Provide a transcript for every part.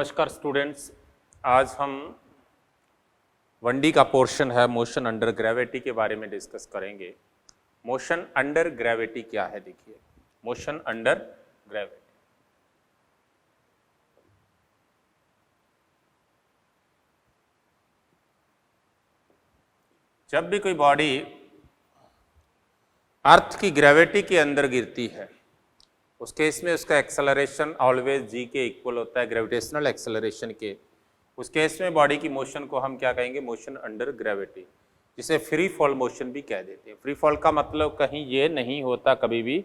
नमस्कार स्टूडेंट्स, आज हम 1D का पोर्शन है मोशन अंडर ग्रेविटी के बारे में डिस्कस करेंगे। मोशन अंडर ग्रेविटी क्या है? देखिए, मोशन अंडर ग्रेविटी। जब भी कोई बॉडी अर्थ की ग्रेविटी के अंदर गिरती है, उस केस में उसका एक्सेलरेशन ऑलवेज जी के इक्वल होता है ग्रेविटेशनल एक्सेलरेशन के। उस केस में बॉडी की मोशन को हम क्या कहेंगे? मोशन अंडर ग्रेविटी, जिसे फ्री फॉल मोशन भी कह देते हैं। फ्री फॉल का मतलब कहीं ये नहीं होता कभी भी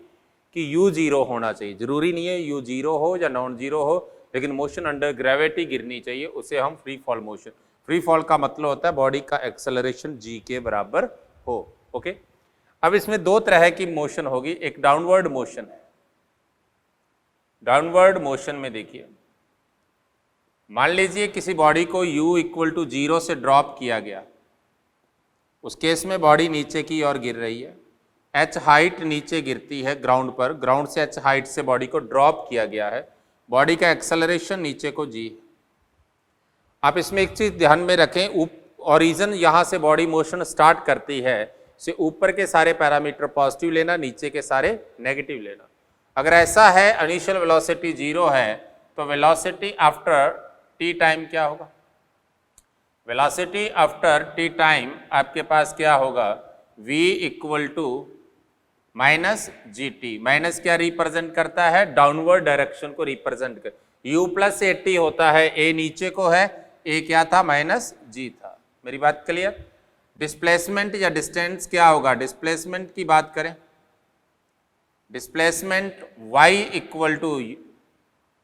कि u जीरो होना चाहिए, जरूरी नहीं है u जीरो हो या नॉन जीरो हो, लेकिन मोशन अंडर ग्रेविटी गिरनी चाहिए, उसे हम free fall motion. Free fall का मतलब होता है बॉडी का एक्सेलरेशन g के बराबर हो। ओके, अब इसमें दो तरह की मोशन होगी। एक डाउनवर्ड मोशन है। डाउनवर्ड मोशन में देखिए, मान लीजिए किसी बॉडी को u इक्वल टू 0 से ड्रॉप किया गया, उस केस में बॉडी नीचे की ओर गिर रही है, h हाइट नीचे गिरती है ग्राउंड पर, ग्राउंड से h हाइट से बॉडी को ड्रॉप किया गया है, बॉडी का एक्सेलरेशन नीचे को g। आप इसमें एक चीज ध्यान में रखें, ओरिजिन यहाँ से बॉडी मोशन स्टार्ट करती है, से ऊपर के सारे पैरामीटर पॉजिटिव लेना, नीचे के सारे नेगेटिव लेना। अगर ऐसा है, इनिशियल वेलोसिटी 0 है, तो वेलोसिटी आफ्टर t टाइम क्या होगा? वेलोसिटी आफ्टर t टाइम आपके पास क्या होगा? v equal to minus g t. Minus क्या रिप्रेजेंट करता है? डाउनवर्ड डायरेक्शन को रिप्रेजेंट कर। u प्लस ए टी होता है, a नीचे को है, a क्या था? माइनस जी था। मेरी बात क्लियर? डिस्प्लेसमेंट या डिस्टेंस क्या होगा? डिस्प्लेसमेंट की बात करें, displacement y equal to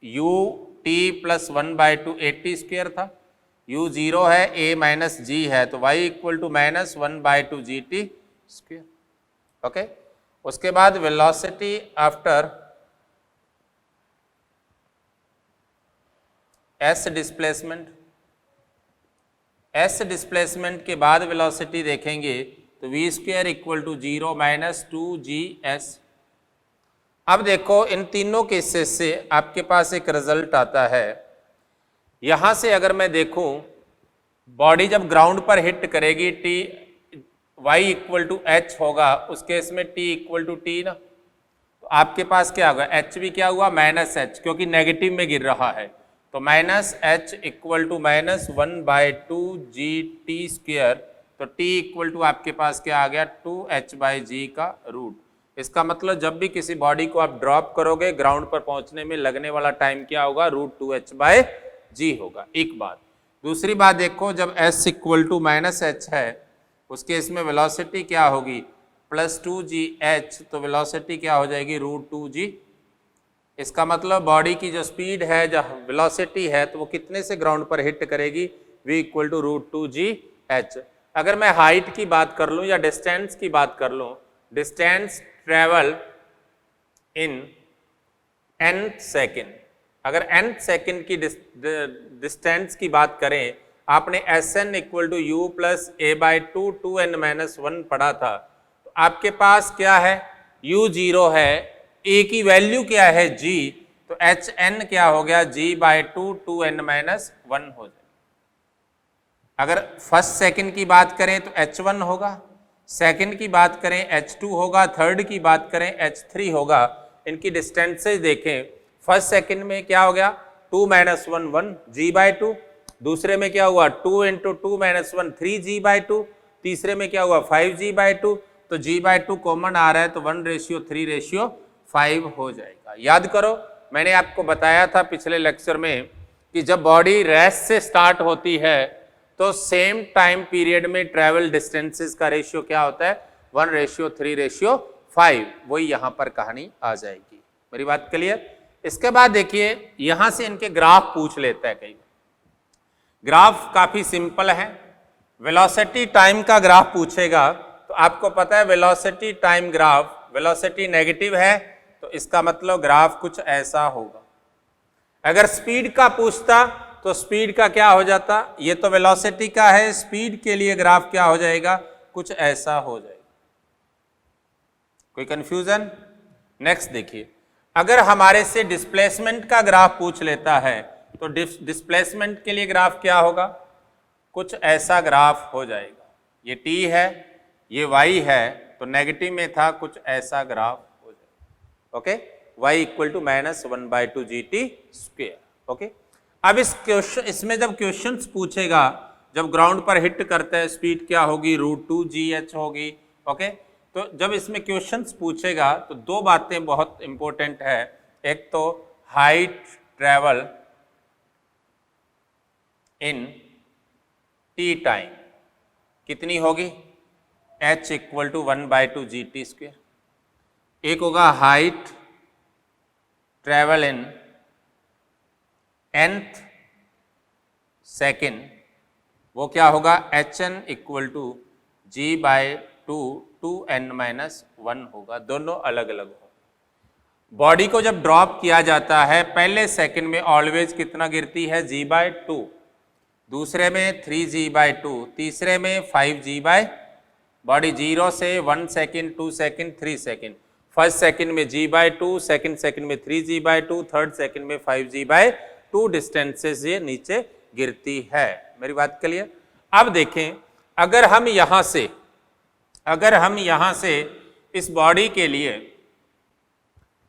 u t plus 1/2 80 square था। u 0 है, a माइनस जी है, तो y equal to minus 1/2 g t square. Okay, उसके बाद velocity after s displacement, s displacement के बाद वेलोसिटी देखेंगे तो v square equal to 0 minus 2gs। अब देखो, इन तीनों केसेस से आपके पास एक रिजल्ट आता है। यहां से अगर मैं देखूं, बॉडी जब ग्राउंड पर हिट करेगी, y इक्वल टू एच होगा, उस केस में t इक्वल टू टी ना, तो आपके पास क्या होगा? h भी क्या हुआ? माइनस एच, क्योंकि नेगेटिव में गिर रहा है, तो minus h equal to minus 1/2 g t square. तो t इक्वल टू आपके पास क्या आ गया? 2h/g का रूट। इसका मतलब जब भी किसी बॉडी को आप ड्रॉप करोगे, ग्राउंड पर पहुंचने में लगने वाला टाइम क्या होगा? √2h/g होगा। एक बात। दूसरी बात देखो, जब s equal to minus h है, उस केस में वेलोसिटी क्या होगी? प्लस 2gh, तो वेलोसिटी क्या हो जाएगी? √2g। इसका मतलब बॉडी की जो स्पीड है, जो वेलोसिटी है, तो वो कितने से ग्राउंड पर हिट करेगी? v equal to √2gh। अगर मैं हाइट की बात कर लूँ या डिस्टेंस की बात कर लूँ, distance travel in nth second. अगर nth सेकेंड की डिस्टेंस की बात करें, आपने Sn equal to u plus a/2 2n-1 पढ़ा था, तो आपके पास क्या है? u 0 है, a की वैल्यू क्या है? g, तो hn क्या हो गया? g/2 2n-1 हो जाए। अगर फर्स्ट सेकेंड की बात करें तो h1 होगा, सेकंड की बात करें h2 होगा, थर्ड की बात करें h3 होगा। इनकी डिस्टेंसेज देखें, फर्स्ट सेकंड में क्या हो गया? 2-1 1 g/2, दूसरे में क्या हुआ? 2 × 2-1 3g/2, तीसरे में क्या हुआ? 5g/2। तो g/2 कॉमन आ रहा है, तो 1:3:5 हो जाएगा। याद करो, मैंने आपको बताया था पिछले लेक्चर में कि जब बॉडी रेस्ट से स्टार्ट होती है, तो सेम टाइम पीरियड में ट्रेवल डिस्टेंसेस का रेशियो क्या होता है? 1:3:5। वही यहां पर कहानी आ जाएगी। मेरी बात क्लियर? इसके बाद देखिए, यहां से इनके ग्राफ पूछ लेता है कई बार। ग्राफ काफी सिंपल है। वेलोसिटी टाइम का ग्राफ पूछेगा, तो आपको पता है velocity time graph, velocity negative है, तो इसका मतलब ग्राफ कुछ ऐसा होगा। अगर स्पीड का पूछता, तो स्पीड का क्या हो जाता? ये तो वेलोसिटी का है, स्पीड के लिए ग्राफ क्या हो जाएगा? कुछ ऐसा हो जाएगा। कोई कंफ्यूजन? नेक्स्ट देखिए, अगर हमारे से डिस्प्लेसमेंट का ग्राफ पूछ लेता है, तो डिस्प्लेसमेंट के लिए ग्राफ क्या होगा, कुछ ऐसा ग्राफ हो जाएगा। ये t है, ये y है, तो नेगेटिव में था, कुछ ऐसा ग्राफ हो जाएगा। Okay, y equal to -1/2 GT²। Okay, अब इस क्वेश्चन, इसमें जब क्वेश्चंस पूछेगा, जब ग्राउंड पर हिट करते हैं स्पीड क्या होगी, √2gh होगी। ओके, तो जब इसमें क्वेश्चंस पूछेगा तो दो बातें बहुत इंपॉर्टेंट है। एक तो height travel in t time कितनी होगी, h इक्वल टू 1/2 GT²। एक होगा height travel in nth second, वो क्या होगा, hn equal to g/2 2n-1 होगा। दोनों अलग अलग हो। बॉडी को जब ड्रॉप किया जाता है पहले सेकंड में ऑलवेज कितना गिरती है, g/2, दूसरे में 3g/2, तीसरे में 5g बॉडी 0 से 1 second, 2 second, 3 second, first second में g/2, सेकेंड सेकेंड में 3g/2, थर्ड सेकेंड में 5g/2 डिस्टेंसेस ये नीचे गिरती है। मेरी बात क्लियर। अब देखें, अगर हम यहाँ से इस बॉडी के लिए,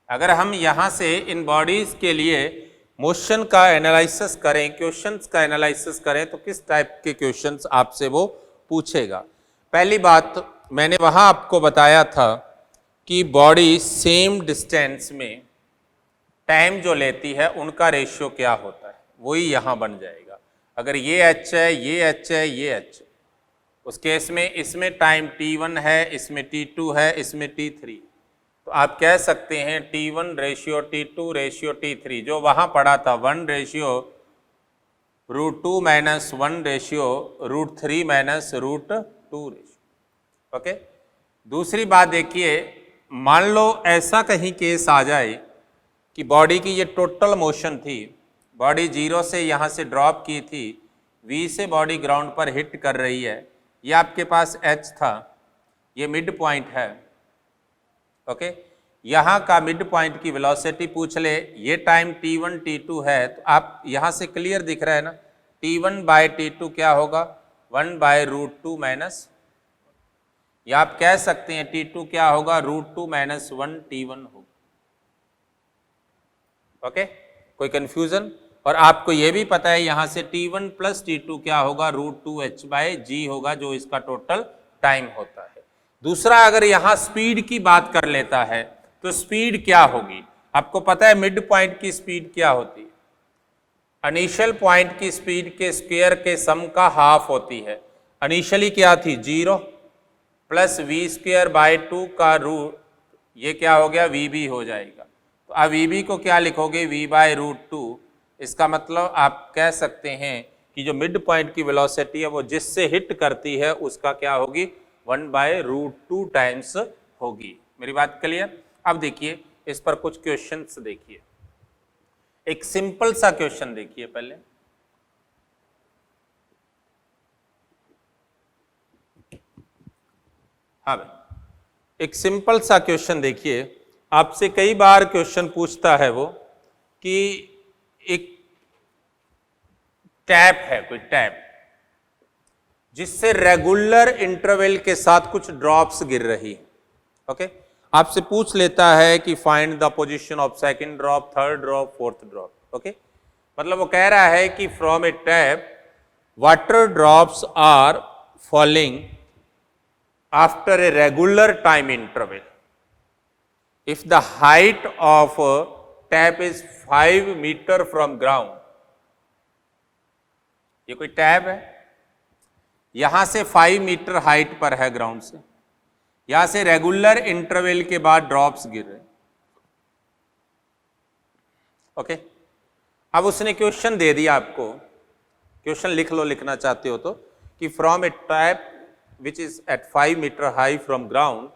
अगर हम यहाँ से इन बॉडीज के लिए मोशन का एनालिसिस करें, क्वेश्चंस का एनालिसिस करें, तो किस टाइप के क्वेश्चंस आपसे वो पूछेगा। पहली बात मैंने वहाँ आपको बताया था कि बॉडी सेम डिस्टेंस में टाइम जो लेती है उनका रेशियो क्या होता है, वही यहाँ बन जाएगा। अगर ये h है, ये h है, ये h, उस केस में इसमें टाइम t1 है, इसमें t2 है, इसमें t3, तो आप कह सकते हैं t1 ratio t2 ratio t3, जो वहाँ पड़ा था 1 रेशियो √2 - 1 रेशियो √3 - √2 रेशियो। ओके, दूसरी बात देखिए, मान लो ऐसा कहीं केस आ जाए कि बॉडी की ये टोटल मोशन थी, बॉडी 0 से यहाँ से ड्रॉप की थी, v से बॉडी ग्राउंड पर हिट कर रही है, ये आपके पास h था, ये मिड पॉइंट है। ओके, यहाँ का मिड पॉइंट की वेलोसिटी पूछ ले, ये टाइम t1 t2 है, तो आप यहाँ से क्लियर दिख रहा है ना, t1/t2 क्या होगा, 1/√2 या आप कह सकते हैं t2 क्या होगा, √2 - 1 t1 होगा। ओके, कोई कंफ्यूजन। और आपको ये भी पता है यहाँ से t1 + t2 क्या होगा, √2h/g होगा, जो इसका टोटल टाइम होता है। दूसरा, अगर यहाँ स्पीड की बात कर लेता है तो स्पीड क्या होगी, आपको पता है मिड पॉइंट की स्पीड क्या होती है, इनिशियल पॉइंट की स्पीड के स्क्वायर के सम का हाफ होती है। इनिशियली क्या थी, 0 + v²/2 का रूट, ये क्या हो गया, vb हो जाएगा। तो अब vb को क्या लिखोगे, v/√2। इसका मतलब आप कह सकते हैं कि जो मिड पॉइंट की वेलोसिटी है वो जिससे हिट करती है उसका क्या होगी, 1/√2 टाइम्स होगी। मेरी बात क्लियर। अब देखिए इस पर कुछ क्वेश्चंस देखिए, एक सिंपल सा क्वेश्चन देखिए पहले। हाँ भाई, एक सिंपल सा क्वेश्चन देखिए, आपसे कई बार क्वेश्चन पूछता है वो कि एक टैप है, कोई टैप जिससे रेगुलर इंटरवल के साथ कुछ ड्रॉप्स गिर रही है। ओके, आपसे पूछ लेता है कि find the position of second drop, third drop, fourth drop. Okay, मतलब वो कह रहा है कि from a tap water drops are falling after a regular time interval if the height of a tap is 5 meter from ground। ये कोई tap है, यहां से 5 मीटर हाइट पर है ग्राउंड से, यहां से रेगुलर इंटरवल के बाद ड्रॉप्स गिर रहे। ओके, अब उसने क्वेश्चन दे दिया आपको, क्वेश्चन लिख लो लिखना चाहते हो तो, कि from a tap which is at 5 metre high from ground,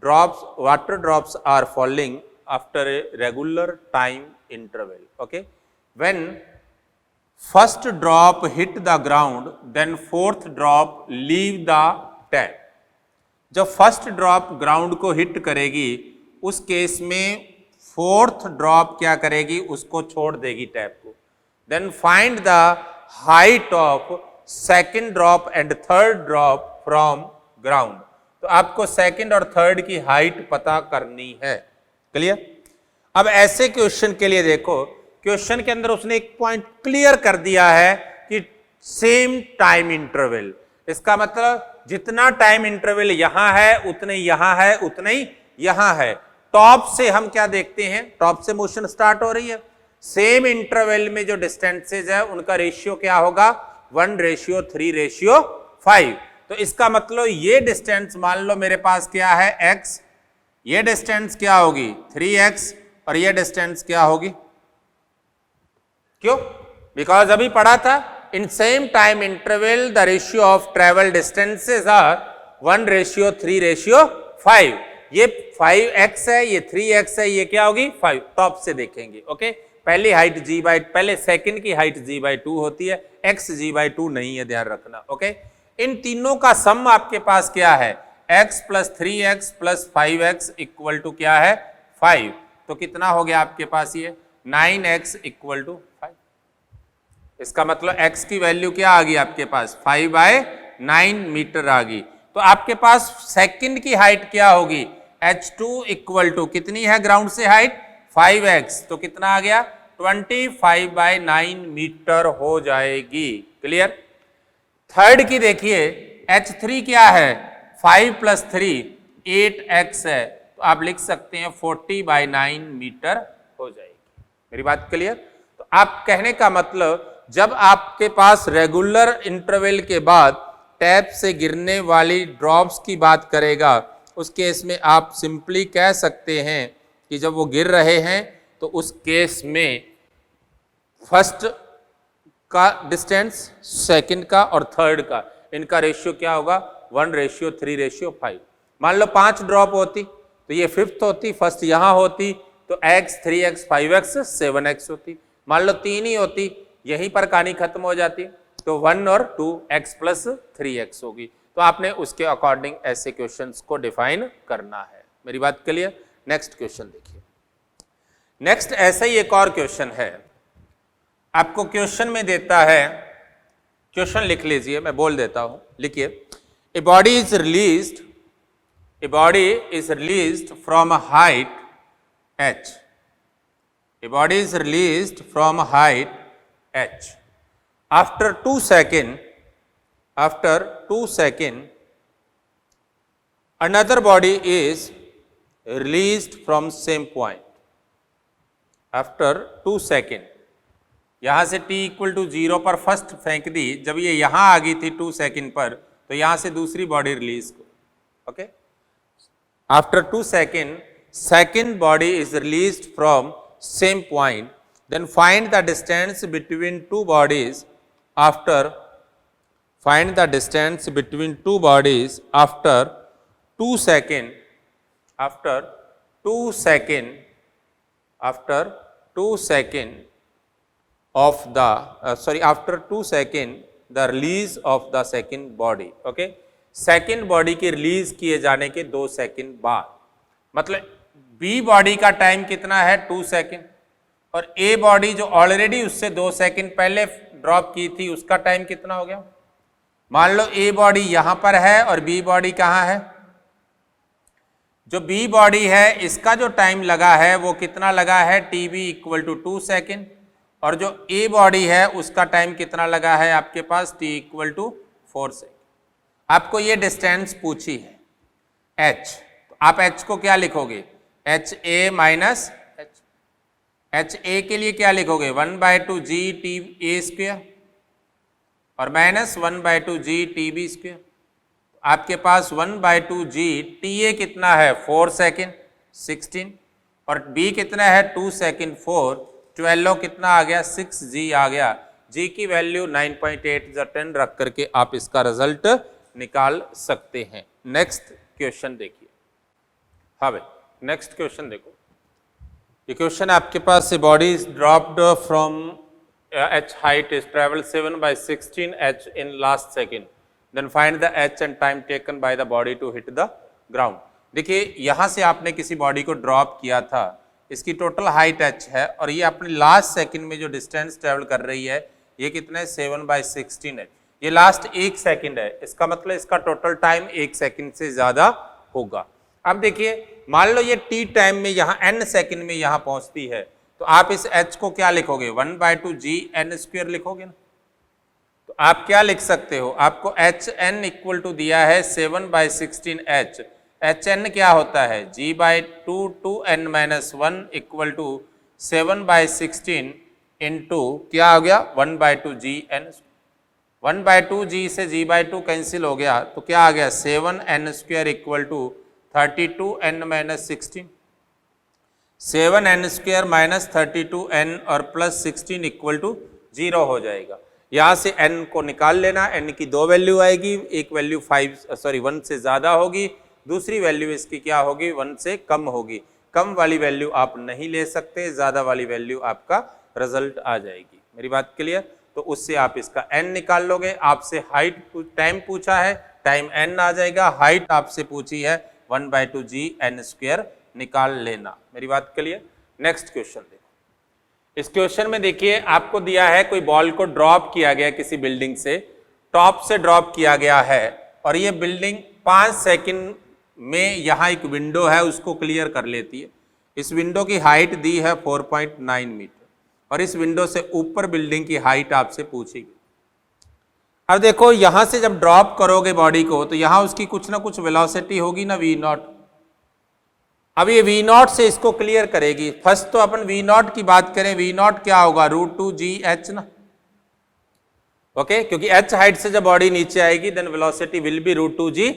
drops, water drops are falling after a regular time interval। okay, when first drop hit the ground, then fourth drop leave the tap। जब first drop ground को hit करेगी उस case में fourth drop क्या करेगी, उसको छोड़ देगी टैप को। Then find the height of second drop and third drop from ground. तो आपको सेकंड और थर्ड की हाइट पता करनी है। क्लियर? अब ऐसे क्वेश्चन के लिए देखो, क्वेश्चन के अंदर उसने एक पॉइंट क्लियर कर दिया है कि सेम टाइम इंटरवल। इसका मतलब जितना टाइम इंटरवल यहां है उतने यहां है, उतने ही यहां है। टॉप से हम क्या देखते हैं, टॉप से मोशन स्टार्ट हो रही है, सेम इंटरवल में जो डिस्टेंसेज है उनका रेशियो क्या होगा, 1:3:5। तो इसका मतलब ये डिस्टेंस मान लो मेरे पास क्या है x, ये डिस्टेंस क्या होगी 3x और ये डिस्टेंस क्या होगी, क्यों? बिकॉज अभी पढ़ा था in same time interval the ratio of travel distances are 1:3:5। ये 5x है, ये 3x है, ये क्या होगी 5। टॉप से देखेंगे। ओके, पहली हाइट पहले सेकंड की हाइट g/2 होती है, x g/2 नहीं है, ध्यान रखना। ओके, इन तीनों का सम आपके पास क्या है, x + 3x + 5x = क्या है 5। तो कितना हो गया आपके पास ये 9x = 5। इसका मतलब x की वैल्यू क्या आ गई आपके पास 5/9 मीटर आ गई। तो आपके पास सेकंड की हाइट क्या होगी, h2 = कितनी है ग्राउंड से हाइट 5x, तो कितना आ गया 25/9 मीटर हो जाएगी। क्लियर? थर्ड की देखिए h3 क्या है 5 + 3 8x है, तो आप लिख सकते हैं 40/9 मीटर हो जाएगी। मेरी बात क्लियर? तो आप कहने का मतलब जब आपके पास रेगुलर इंटरवल के बाद टैप से गिरने वाली ड्रॉप्स की बात करेगा, उस केस में आप सिंपली कह सकते हैं कि जब वो गिर रहे हैं तो उस केस में फर्स्ट का डिस्टेंस, सेकंड का और थर्ड का, इनका रेशियो क्या होगा 1:3:5। मान लो 5 ड्रॉप होती तो ये फिफ्थ होती, फर्स्ट यहां होती तो x 3x 5x 7x होती। मान लो 3 ही होती, यहीं पर कहानी खत्म हो जाती, तो 1 और 2 x + 3x होगी। तो आपने उसके अकॉर्डिंग ऐसे क्वेश्चंस को डिफाइन करना है। मेरी बात क्लियर? नेक्स्ट क्वेश्चन देखिए। नेक्स्ट ऐसा ही एक और क्वेश्चन है, आपको क्वेश्चन में देता है, क्वेश्चन लिख लीजिए, मैं बोल देता हूं, लिखिए। A body is released from a height h, a body is released from a height h. After 2 seconds, another body is released from same point. After 2 seconds, यहां से t = 0 पर फर्स्ट फेंक दी, जब ये यहां आ गई थी 2 सेकंड पर, तो यहां से दूसरी बॉडी रिलीज को। Okay, after 2 seconds, second body is released from same point, then find the distance between two bodies after 2 seconds. After 2 seconds the release of the second body. Okay, second body के release किए जाने के 2 second बाद, मतलब B body का time कितना है 2 second, और ए बॉडी जो ऑलरेडी उससे 2 सेकंड पहले ड्रॉप की थी उसका टाइम कितना हो गया। मान लो ए बॉडी यहां पर है और बी बॉडी कहां है, जो बी बॉडी है इसका जो टाइम लगा है वो कितना लगा है टीबी = 2 सेकंड, और जो ए बॉडी है उसका टाइम कितना लगा है आपके पास टी = 4 सेकंड। आपको ये डिस्टेंस पूछी है h, तो आप h को क्या लिखोगे HA माइनस HA के लिए क्या लिखोगे 1/2 g(T)A² और माइनस 1/2 g(TB²). आपके पास 1/2 g(TA) कितना है 4 सेकंड 16, और b कितना है 2 सेकंड 4, 12 कितना आ गया 6g आ गया। g की वैल्यू 9.8 रख करके आप इसका रिजल्ट निकाल सकते हैं। नेक्स्ट क्वेश्चन देखिए। हाँ भाई, नेक्स्ट क्वेश्चन देखो। ये क्वेश्चन आपके पास से body is dropped from h height is travel 7/16 h in last second, then find the h and time taken by the body to hit the ground. देखिए यहां से आपने किसी बॉडी को ड्रॉप किया था, इसकी टोटल हाइट h है और ये अपने लास्ट सेकंड में जो डिस्टेंस ट्रेवल कर रही है ये कितना है 7/16 है। ये लास्ट 1 सेकंड है, इसका मतलब इसका टोटल टाइम 1 सेकंड से ज्यादा होगा। अब देखिए मान लो ये t टाइम में यहाँ n सेकंड में यहाँ पहुंचती है, तो आप इस h को क्या लिखोगे 1/2 g(n)² लिखोगे ना। तो आप क्या लिख सकते हो, आपको hn इक्वल टू दिया है 7/16 hn क्या होता है g/2 2n-1 equal to 7/16 into क्या हो गया 1/2 gn। 1/2 g से g/2 कैंसिल हो गया तो क्या आ गया 7n² equal to 32n-16। 7n² minus 32n और प्लस 16 इक्वल टू 0 हो जाएगा। यहाँ से n को निकाल लेना, n की दो वैल्यू आएगी, एक वैल्यू 1 से ज़्यादा होगी, दूसरी वैल्यू इसकी क्या होगी 1 से कम होगी। कम वाली वैल्यू आप नहीं ले सकते, ज़्यादा वाली वैल्यू आपका रिजल्ट आ जाएगी। मेरी बात क्लियर? तो उससे आप इसका n निकाल लोगे। आपसे हाइट टाइम पूछा है, टाइम n आ जाएगा, हाइट आपसे पूछी है 1/2 gn², निकाल लेना। मेरी बात क्लियर? नेक्स्ट क्वेश्चन देखो। इस क्वेश्चन में देखिए आपको दिया है कोई बॉल को ड्रॉप किया गया किसी बिल्डिंग से, टॉप से ड्रॉप किया गया है और ये बिल्डिंग 5 सेकंड में यहाँ एक विंडो है उसको क्लियर कर लेती है। इस विंडो की हाइट दी है 4.9 मीटर और इस विंडो से ऊपर बिल्डिंग की हाइट आपसे पूछेगी। अब देखो यहां से जब ड्रॉप करोगे बॉडी को तो यहां उसकी कुछ ना कुछ वेलोसिटी होगी ना v0। अब ये v0 से इसको क्लियर करेगी। फर्स्ट तो अपन v0 की बात करें, v0 क्या होगा √2 gh ना, ओके क्योंकि h हाइट से जब बॉडी नीचे आएगी then velocity will be √2 gh।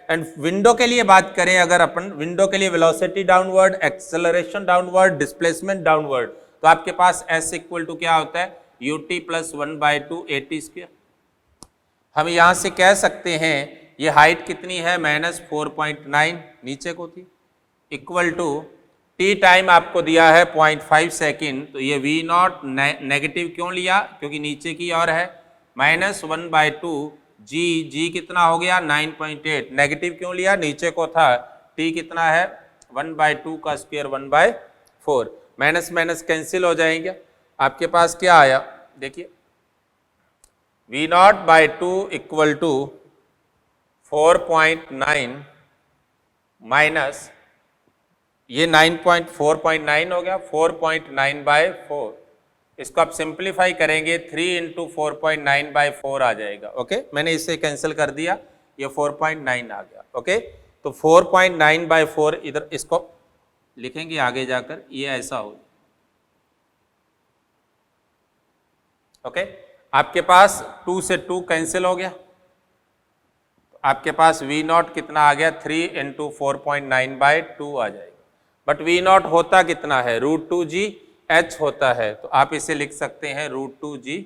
And window के लिए बात करें अगर अपन, विंडो के लिए velocity downward, acceleration downward, displacement downward, तो आपके पास s इक्वल टू क्या होता है ut प्लस 1/2 at²। हम यहां से कह सकते हैं ये हाइट कितनी है -4.9 नीचे को थी, इक्वल टू t टाइम आपको दिया है 0.5 सेकेंड। तो ये v0 नेगेटिव क्यों लिया, क्योंकि नीचे की ओर है, -1/2 g कितना हो गया 9.8, नेगेटिव क्यों लिया नीचे को था, t कितना है 1/2 का स्क्वायर 1/4, माइनस माइनस कैंसिल हो जाएंगे। आपके पास क्या आया देखिए v0/2 इक्वल टू 4.9 माइनस ये 4.9 हो गया 4.9/4। इसको आप सिंप्लीफाई करेंगे 3 × 4.9/4 आ जाएगा। ओके मैंने इसे कैंसिल कर दिया, ये 4.9 आ गया। ओके तो 4.9/4 इधर इसको लिखेंगे आगे जाकर, ये ऐसा हो। ओके आपके पास 2 से 2 कैंसिल हो गया, आपके पास v0 कितना आ गया 3 × 4.9/2 आ जाएगा। बट v0 होता कितना है √2 gh होता है, तो आप इसे लिख सकते हैं √2 g।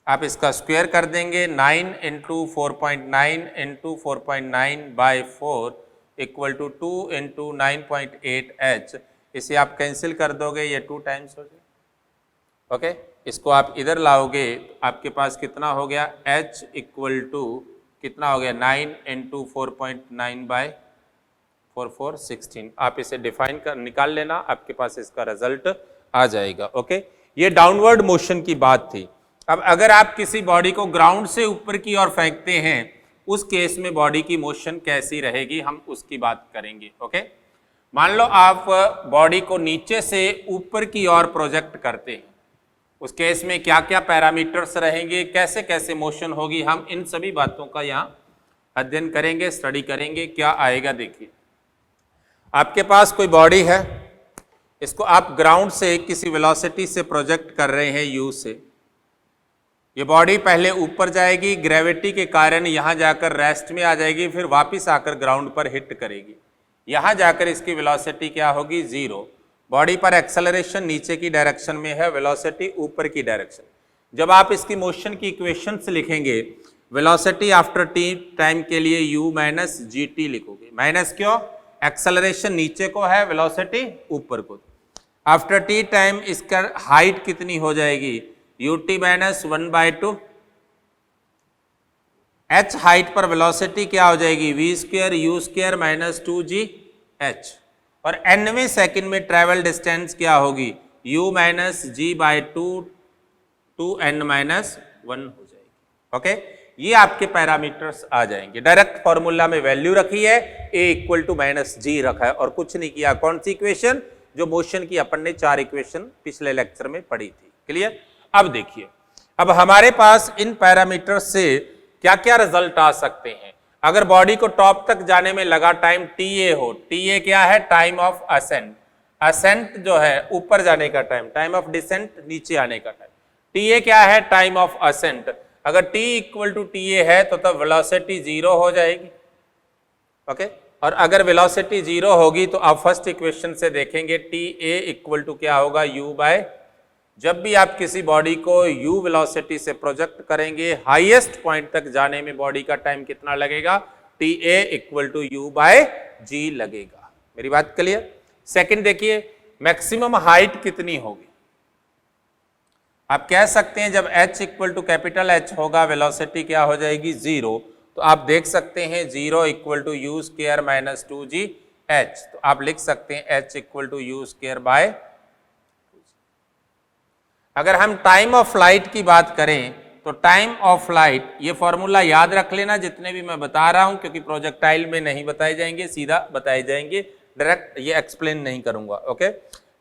आप इसका स्क्वायर कर देंगे 9 × 4.9 × 4.9/4 इक्वल टू 2 × 9.8h। इसे आप कैंसिल कर दोगे, ये 2 टाइम्स हो जाए। ओके इसको आप इधर लाओगे आपके पास कितना हो गया h इक्वल टू कितना हो गया 9 × 4.9/4 16। आप इसे डिफाइन कर निकाल लेना, आपके पास इसका रिजल्ट आ जाएगा। ओके ये डाउनवर्ड मोशन की बात थी। अब अगर आप किसी बॉडी को ग्राउंड से ऊपर की ओर फेंकते हैं उस केस में बॉडी की मोशन कैसी रहेगी हम उसकी बात करेंगे। ओके मान लो आप बॉडी को नीचे से ऊपर की ओर प्रोजेक्ट करते हैं, उस केस में क्या क्या पैरामीटर्स रहेंगे, कैसे कैसे मोशन होगी, हम इन सभी बातों का यहाँ अध्ययन करेंगे, स्टडी करेंगे। क्या आएगा देखिए, आपके पास कोई बॉडी है, इसको आप ग्राउंड से किसी वेलोसिटी से प्रोजेक्ट कर रहे हैं u से। ये बॉडी पहले ऊपर जाएगी, ग्रेविटी के कारण यहाँ जाकर रेस्ट में आ जाएगी, फिर वापस आकर ग्राउंड पर हिट करेगी। यहाँ जाकर इसकी वेलोसिटी क्या होगी 0। बॉडी पर एक्सेलरेशन नीचे की डायरेक्शन में है, वेलोसिटी ऊपर की डायरेक्शन। जब आप इसकी मोशन की इक्वेशंस लिखेंगे, वेलोसिटी आफ्टर t टाइम के लिए u माइनस gt लिखोगे। माइनस क्यों, एक्सेलरेशन नीचे को है, वेलोसिटी ऊपर को। आफ्टर t टाइम इसका हाइट कितनी हो जाएगी ut माइनस 1/2। h हाइट पर वेलोसिटी क्या हो जाएगी v² u² माइनस 2gh। और nवें सेकंड में ट्रेवल डिस्टेंस क्या होगी, u minus g by two n minus 1 हो जाएगी। ओके, ये आपके पैरामीटर्स आ जाएंगे। डायरेक्ट फॉर्मूला में वैल्यू रखी है, a इक्वल टू माइनस जी रखा है और कुछ नहीं किया। कौन सी इक्वेशन, जो मोशन की अपन ने 4 इक्वेशन पिछले लेक्चर में पढ़ी थी। क्लियर। अब देखिए, अब हमारे पास इन पैरामीटर्स से क्या क्या रिजल्ट आ सकते हैं। अगर बॉडी को टॉप तक जाने में लगा टाइम TA हो, TA क्या है, टाइम ऑफ असेंट, असेंट जो है ऊपर जाने का टाइम, टाइम ऑफ डिसेंट नीचे आने का टाइम, TA क्या है, टाइम ऑफ असेंट। अगर T इक्वल टू TA है तो तब वेलोसिटी 0 हो जाएगी। ओके, और अगर वेलोसिटी 0 होगी तो आप फर्स्ट इक्वेशन से देखेंगे TA इक्वल टू क्या होगा, U बाय, जब भी आप किसी बॉडी को u वेलोसिटी से प्रोजेक्ट करेंगे, हाईएस्ट पॉइंट तक जाने में बॉडी का टाइम कितना लगेगा, TA equal to u by g लगेगा। मेरी बात क्लियर। सेकंड देखिए, मैक्सिमम हाइट कितनी होगी। आप कह सकते हैं जब h equal to capital H होगा, वेलोसिटी क्या हो जाएगी, 0। तो आप देख सकते हैं 0 equal to u square minus 2g h, तो आप लिख सकते हैं h equal to u square by. अगर हम टाइम ऑफ फ्लाइट की बात करें तो टाइम ऑफ फ्लाइट, ये फॉर्मूला याद रख लेना जितने भी मैं बता रहा हूं, क्योंकि प्रोजेक्टाइल में नहीं बताए जाएंगे, सीधा बताए जाएंगे, डायरेक्ट ये एक्सप्लेन नहीं करूंगा। ओके,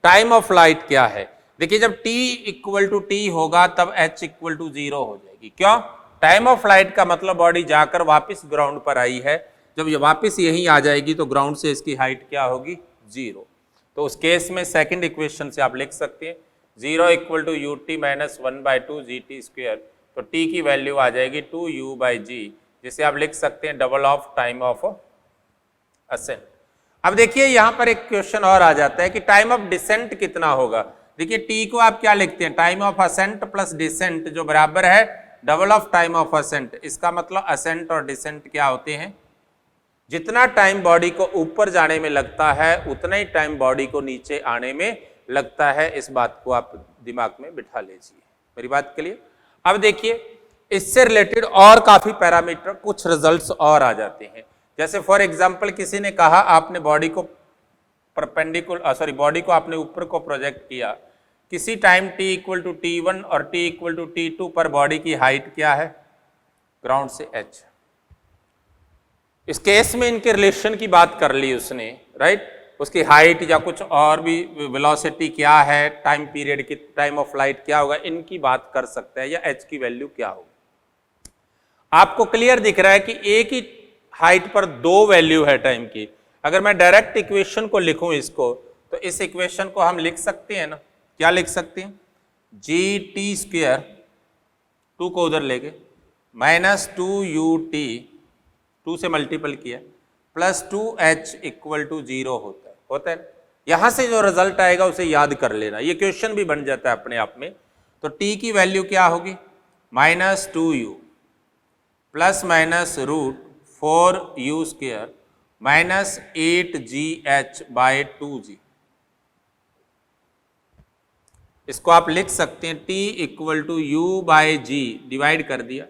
टाइम ऑफ फ्लाइट क्या है, देखिए जब t इक्वल टू टी होगा तब h इक्वल टू 0 हो जाएगी। क्यों, टाइम ऑफ फ्लाइट का मतलब बॉडी जाकर वापस ग्राउंड पर आई है, जब ये वापस यहीं आ जाएगी तो ग्राउंड से इसकी हाइट क्या होगी, 0। तो उस केस में सेकेंड इक्वेशन से आप लिख सकते हैं 0 equal to u t minus 1 by 2 g t square, तो t की वैल्यू आ जाएगी 2u बाई जी, जिसे आप लिख सकते हैं double of time of ascent. अब देखिए यहाँ पर एक क्वेश्चन और आ जाता है कि टाइम ऑफ डिसेंट कितना होगा। देखिए t को आप क्या लिखते हैं, time of ascent plus descent, जो बराबर है double of time of ascent. इसका मतलब असेंट और डिसेंट क्या होते हैं, जितना टाइम बॉडी को ऊपर जाने में लगता है उतना ही टाइम बॉडी को नीचे आने में लगता है। इस बात को आप दिमाग में बिठा लीजिए। मेरी बात के लिए अब देखिए, इससे रिलेटेड और काफी पैरामीटर, कुछ रिजल्ट्स और आ जाते हैं। जैसे फॉर एग्जांपल किसी ने कहा आपने बॉडी को परपेंडिकुलर बॉडी को आपने ऊपर को प्रोजेक्ट किया, किसी time t equal to T1 और t इक्वल टू T2 पर बॉडी की हाइट क्या है, ग्राउंड से h। इस केस में इनके रिलेशन की बात कर ली उसने, राइट, उसकी हाइट या कुछ और भी, वेलोसिटी क्या है, टाइम पीरियड की, टाइम ऑफ फ्लाइट क्या होगा, इनकी बात कर सकते हैं, या h की वैल्यू क्या होगी। आपको क्लियर दिख रहा है कि एक ही हाइट पर 2 वैल्यू है टाइम की। अगर मैं डायरेक्ट इक्वेशन को लिखूं इसको, तो इस इक्वेशन को हम लिख सकते हैं ना, क्या लिख सकते हैं, जी टी स्क्वेयर, 2 को उधर लेके माइनस 2ut, 2 से मल्टीपल किया, प्लस 2h इक्वल टू 0 होता है। यहां से जो रिजल्ट आएगा उसे याद कर लेना, ये क्वेश्चन भी बन जाता है अपने आप में। तो t की वैल्यू क्या होगी, minus 2u plus minus root 4u square minus 8gh by 2g। इसको आप लिख सकते हैं t equal to u by g, divide कर दिया,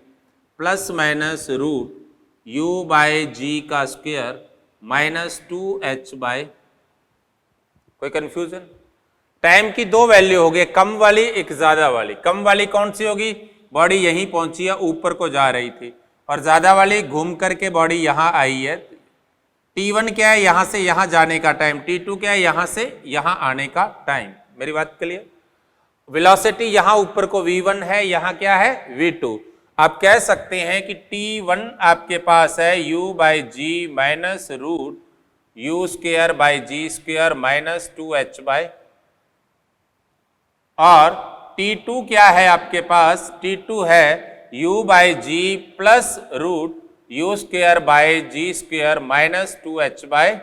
plus minus root u by g का स्क्वायर माइनस 2h बाय। कोई कंफ्यूजन, टाइम की 2 वैल्यू हो गई, कम वाली एक ज्यादा वाली। कम वाली कौन सी होगी, बॉडी यहीं पहुंची है, ऊपर को जा रही थी, और ज्यादा वाली घूम करके बॉडी यहां आई है। T1 क्या है, यहां से यहां जाने का टाइम, T2 क्या है, यहां से यहां आने का टाइम। मेरी बात क्लियर। वेलोसिटी यहां ऊपर को v1 है, यहां क्या है v2। आप कह सकते हैं कि T1 आपके पास है u by g minus root u square by g square minus 2h by, और T2 क्या है आपके पास, T2 है u by g plus root u square by g square minus 2h by.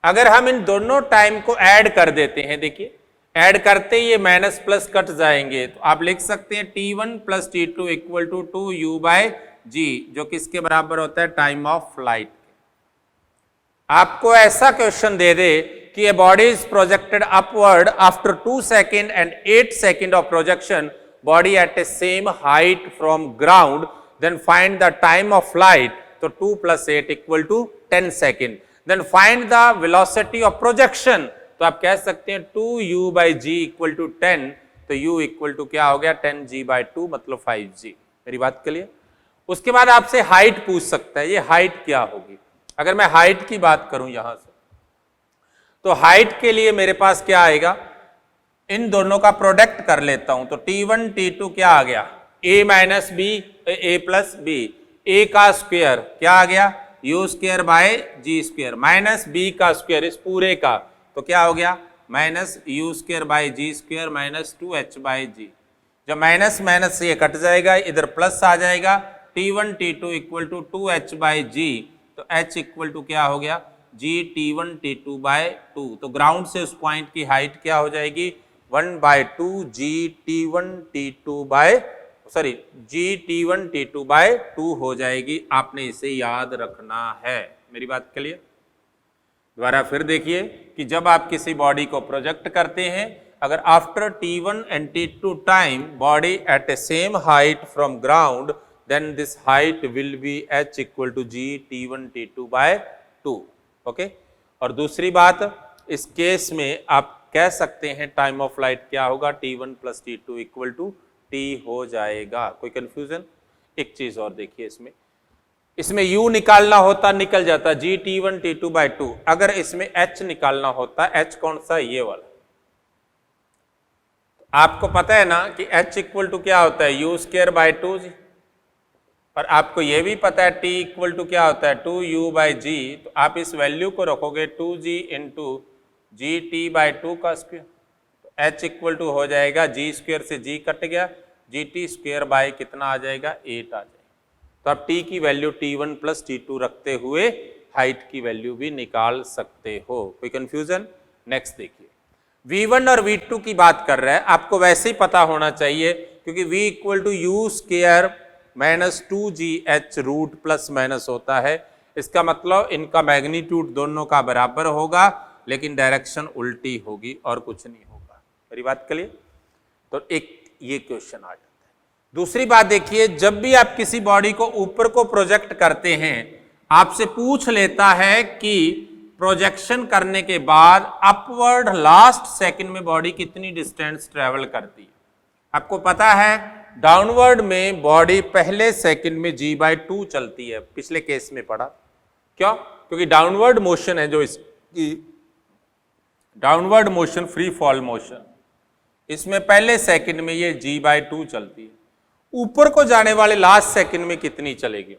अगर हम इन दोनों टाइम को ऐड कर देते हैं, देखिए ऐड करते ही ये माइनस प्लस कट जाएंगे, तो आप लिख सकते हैं T1 plus T2 equal to 2u by g, जो किसके बराबर होता है, टाइम ऑफ फ्लाइट। आपको ऐसा क्वेश्चन दे दे कि a body is projected upward after 2 seconds and 8 seconds of projection, body at a same height from ground, then find the time of flight, तो 2 plus 8 equal to 10 second। Then find the velocity of projection, तो आप कह सकते हैं 2u/g equal to 10, तो u equal to क्या हो गया 10g/2 मतलब 5g। मेरी बात क्लियर? उसके बाद आपसे हाइट पूछ सकता है, ये हाइट क्या होगी। अगर मैं हाइट की बात करूं यहां से, तो हाइट के लिए मेरे पास क्या आएगा, इन दोनों का प्रोडक्ट कर लेता हूं, तो t1 t2 क्या आ गया a minus b a plus b, a का स्क्वायर क्या आ गया u square by g square minus b का स्क्वायर इस पूरे का, तो क्या हो गया minus u square by g square minus 2h by g. जब माइनस माइनस से ये कट जाएगा, इधर प्लस आ जाएगा, t1 t2 equal to 2h by जी, तो h इक्वल टू क्या हो गया g t1 t2 बाय 2, तो ग्राउंड से उस पॉइंट की हाइट क्या हो जाएगी 1/2 g t1 t2 bye g t1 t2 by 2 हो जाएगी। आपने इसे याद रखना है। मेरी बात क्लियर? दोबारा फिर देखिए कि जब आप किसी बॉडी को प्रोजेक्ट करते हैं, अगर after t1 and t2 time body at a same height from ground, then this height will be h equal to g t1 t2 by 2। Okay, और दूसरी बात, इस केस में आप कह सकते हैं टाइम ऑफ फ्लाइट क्या होगा t1 plus t2 equal to t हो जाएगा। कोई कंफ्यूजन? एक चीज और देखिए, इसमें u निकालना होता निकल जाता g t1 t2 बाय 2, अगर इसमें h निकालना होता, h कौन सा ये वाला, आपको पता है ना कि h इक्वल टू क्या होता है u स्क्वायर बाय 2 जी, और आपको ये भी पता है t इक्वल टू क्या होता है 2u बाय जी, तो आप इस वैल्यू को रखोगे 2g into G T bye 2 का स्क्वायर, तो h इक्वल टू हो जाएगा g स्क्वायर से g कट गया, जी टी स्क्वायर बाय कितना आ जाएगा 8 आ जाएगा। तो आप t की वैल्यू t1 प्लस t2 रखते हुए हाइट की वैल्यू भी निकाल सकते हो। कोई कंफ्यूजन? नेक्स्ट देखिए, v1 और v2 की बात कर रहा है, आपको वैसे ही पता होना चाहिए क्योंकि v equal to u square minus 2gh root plus minus होता है, इसका मतलब इनका मैग्नीट्यूड दोनों का बराबर होगा लेकिन डायरेक्शन उल्टी होगी और कुछ नहीं होगा। मेरी बात क्लियर? तो एक ये क्वेश्चन आ जाता है। दूसरी बात देखिए, जब भी आप किसी बॉडी को ऊपर को प्रोजेक्ट करते हैं, आपसे पूछ लेता है कि प्रोजेक्शन करने के बाद अपवर्ड लास्ट सेकंड में बॉडी कितनी डिस्टेंस ट्रेवल करती है। आपको पता है डाउनवर्ड में बॉडी पहले सेकंड में g/2 चलती है, पिछले केस में पढ़ा। क्यों? क्योंकि डाउनवर्ड मोशन है जो इसकी downward motion free fall motion, इसमें पहले सेकंड में ये g/2 चलती है। ऊपर को जाने वाले लास्ट सेकंड में कितनी चलेगी?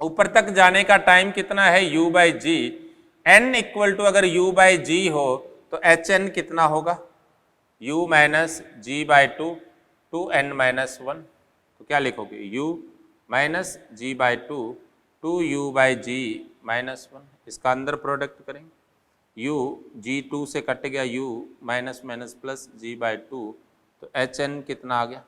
ऊपर तक जाने का टाइम कितना है u/g, n इक्वल टू अगर u/g हो तो hn कितना होगा u minus g/2 2n minus 1, तो क्या लिखोगे u minus g/2 2u/g minus 1, इसका अंदर प्रोडक्ट करेंगे u g2 से कट गया u minus minus plus g/2, तो hn कितना आ गया।